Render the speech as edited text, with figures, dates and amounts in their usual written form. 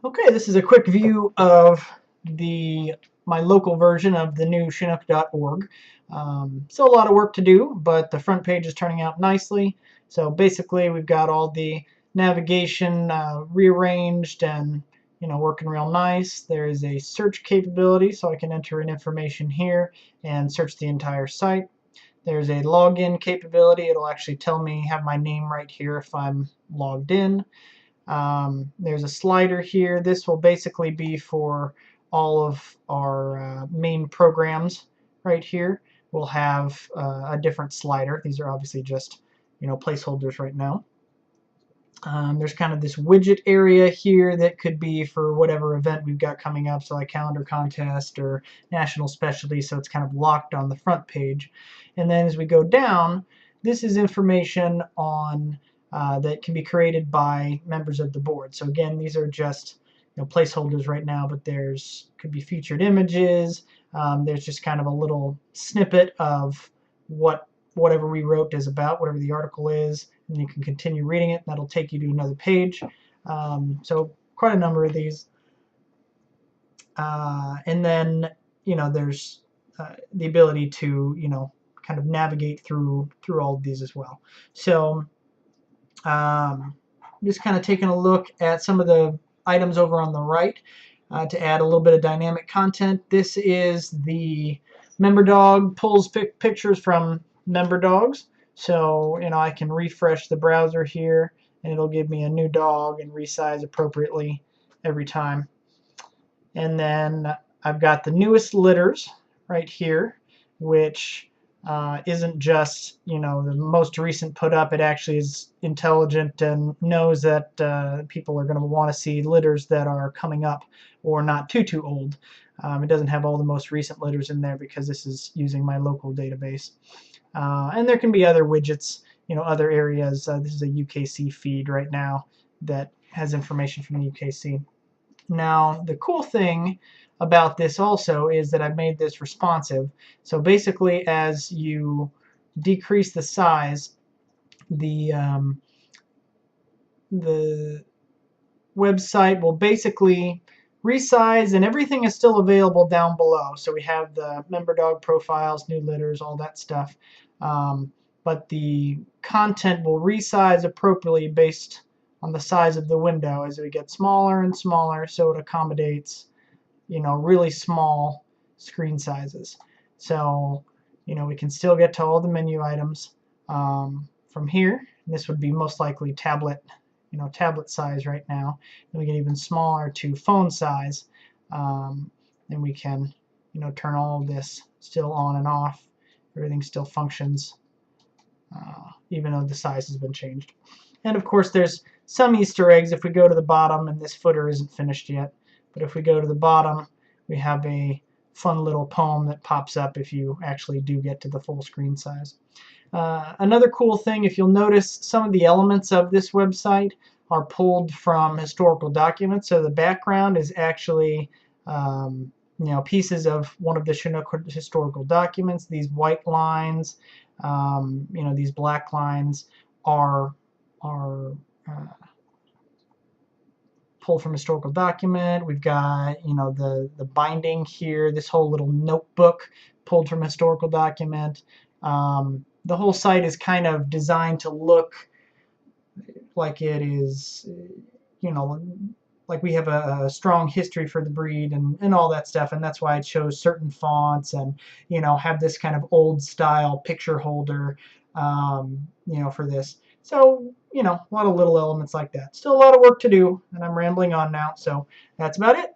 Okay, this is a quick view of my local version of the new Chinook.org. Still a lot of work to do, but the front page is turning out nicely. So basically, we've got all the navigation rearranged and working real nice. There is a search capability, so I can enter in information here and search the entire site. There's a login capability. It'll actually tell me, have my name right here if I'm logged in. There's a slider here. This will basically be for all of our main programs right here. We'll have a different slider. These are obviously just placeholders right now. There's kind of this widget area here that could be for whatever event we've got coming up, so like calendar contest or national specialty, so it's kind of locked on the front page. And then as we go down, this is information on that can be created by members of the board. So again, these are just placeholders right now, but could be featured images. There's just kind of a little snippet of whatever we wrote is about, whatever the article is, and you can continue reading it. That'll take you to another page. So quite a number of these. And then there's the ability to kind of navigate through all of these as well. So just kind of taking a look at some of the items over on the right to add a little bit of dynamic content. This is the member dog, pulls pictures from member dogs. So I can refresh the browser here and it'll give me a new dog and resize appropriately every time. And then I've got the newest litters right here, which isn't just the most recent put up. It actually is intelligent and knows that people are going to want to see litters that are coming up or not too old. It doesn't have all the most recent litters in there because this is using my local database. And there can be other widgets, other areas. This is a UKC feed right now that has information from the UKC. Now, the cool thing about this also is that I've made this responsive. So basically, as you decrease the size, the website will basically resize, and everything is still available down below. So we have the member dog profiles, new litters, all that stuff. But the content will resize appropriately based on the size of the window as we get smaller and smaller, so it accommodates really small screen sizes. So we can still get to all the menu items from here. And this would be most likely tablet tablet size right now. And we get even smaller to phone size, and we can turn all of this still on and off. Everything still functions even though the size has been changed. And of course there's some Easter eggs if we go to the bottom, and this footer isn't finished yet, but if we go to the bottom, we have a fun little poem that pops up if you actually do get to the full screen size. Another cool thing, if you'll notice, some of the elements of this website are pulled from historical documents. So the background is actually pieces of one of the Chinook historical documents. These white lines, these black lines are pulled from historical document. We've got the binding here, this whole little notebook pulled from historical document. The whole site is kind of designed to look like it is, like we have a strong history for the breed and all that stuff, and that's why it shows certain fonts and have this kind of old style picture holder for this. So a lot of little elements like that. Still a lot of work to do, and I'm rambling on now, so that's about it.